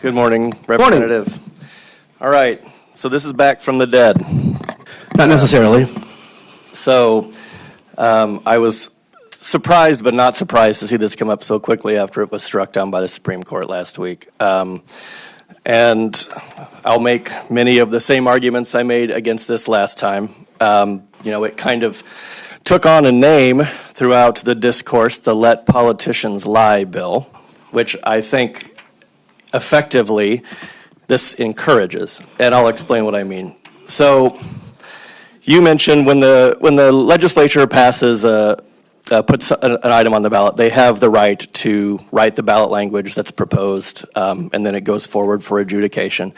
Good morning, Representative. All right, so this is back from the dead. Not necessarily. I was surprised but not surprised to see this come up so quickly after it was struck down by the Supreme Court last week. And I'll make many of the same arguments I made against this last time. It kind of took on a name throughout the discourse, the Let Politicians Lie bill, which I think effectively this encourages, and I'll explain what I mean. So you mentioned when the legislature passes puts an item on the ballot, they have the right to write the ballot language that's proposed, and then it goes forward for adjudication.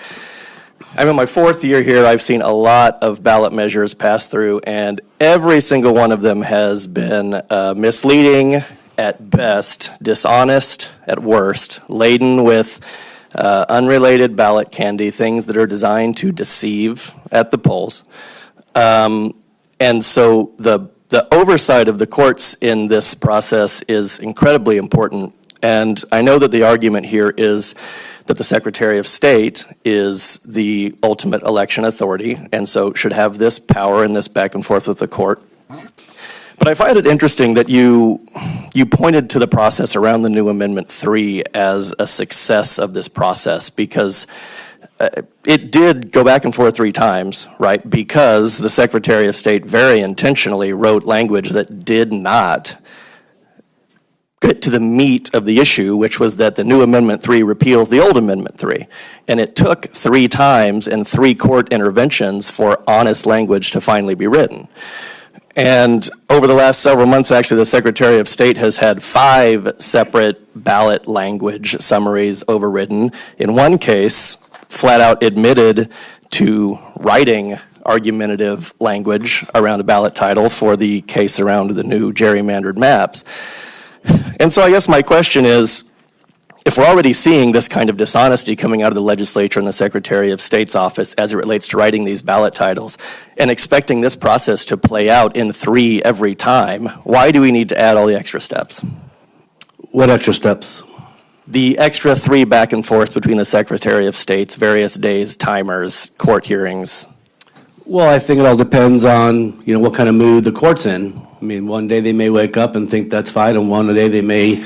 I'm in my fourth year here. I've seen a lot of ballot measures pass through, and every single one of them has been misleading at best, dishonest at worst, laden with unrelated ballot candy, things that are designed to deceive at the polls. And so the oversight of the courts in this process is incredibly important. And I know that the argument here is that the Secretary of State is the ultimate election authority and so should have this power and this back and forth with the court. But I find it interesting that you pointed to the process around the new Amendment 3 as a success of this process because it did go back and forth 3 times, right? Because the Secretary of State very intentionally wrote language that did not get to the meat of the issue, which was that the new Amendment 3 repeals the old Amendment 3. And it took 3 times and 3 court interventions for honest language to finally be written. And over the last several months, actually, the Secretary of State has had 5 separate ballot language summaries overridden. In one case, flat out admitted to writing argumentative language around a ballot title for the case around the new gerrymandered maps. And so I guess my question is, if we're already seeing this kind of dishonesty coming out of the legislature and the Secretary of State's office as it relates to writing these ballot titles and expecting this process to play out in 3 every time, why do we need to add all the extra steps? What extra steps? The extra 3 back and forth between the Secretary of State's various days, timers, court hearings. Well, I think it all depends on, what kind of mood the court's in. I mean, one day they may wake up and think that's fine, and one day they may,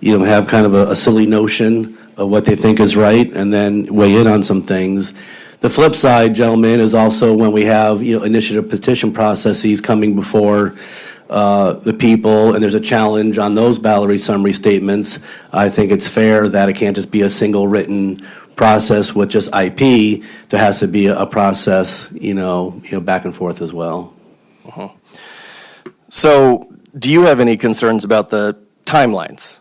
have kind of a silly notion of what they think is right and then weigh in on some things. The flip side, gentlemen, is also when we have, initiative petition processes coming before the people, and there's a challenge on those ballot summary statements. I think it's fair that it can't just be a single written process with just IP. There has to be a process, back and forth as well. Uh-huh. So, do you have any concerns about the timelines?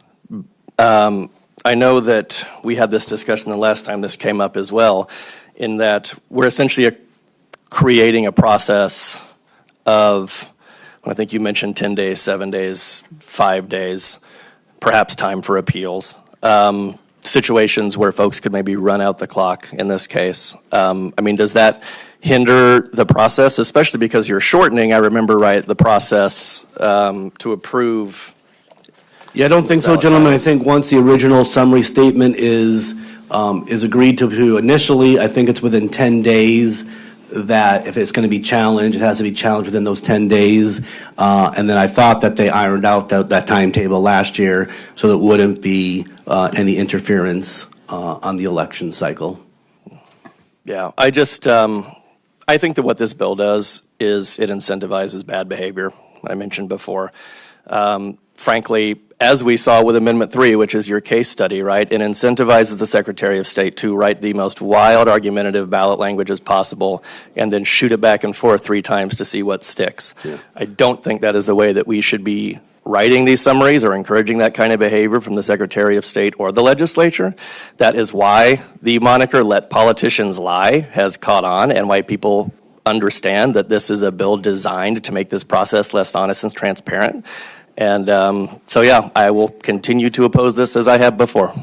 I know that we had this discussion the last time this came up as well, in that we're essentially creating a process of, I think you mentioned 10 days, 7 days, 5 days, perhaps time for appeals. Situations where folks could maybe run out the clock in this case. Does that hinder the process, especially because you're shortening, I remember, the process to approve? Yeah, I don't think so, gentlemen. I think once the original summary statement is agreed to initially, I think it's within 10 days that if it's going to be challenged, it has to be challenged within those 10 days. And then I thought that they ironed out that timetable last year so there wouldn't be any interference on the election cycle. Yeah, I think that what this bill does is it incentivizes bad behavior, I mentioned before. Frankly, as we saw with Amendment 3, which is your case study, right, it incentivizes the Secretary of State to write the most wild argumentative ballot language as possible and then shoot it back and forth 3 times to see what sticks. Yeah. I don't think that is the way that we should be writing these summaries or encouraging that kind of behavior from the Secretary of State or the legislature. That is why the moniker "Let Politicians Lie" has caught on and why people understand that this is a bill designed to make this process less honest and transparent. And I will continue to oppose this as I have before.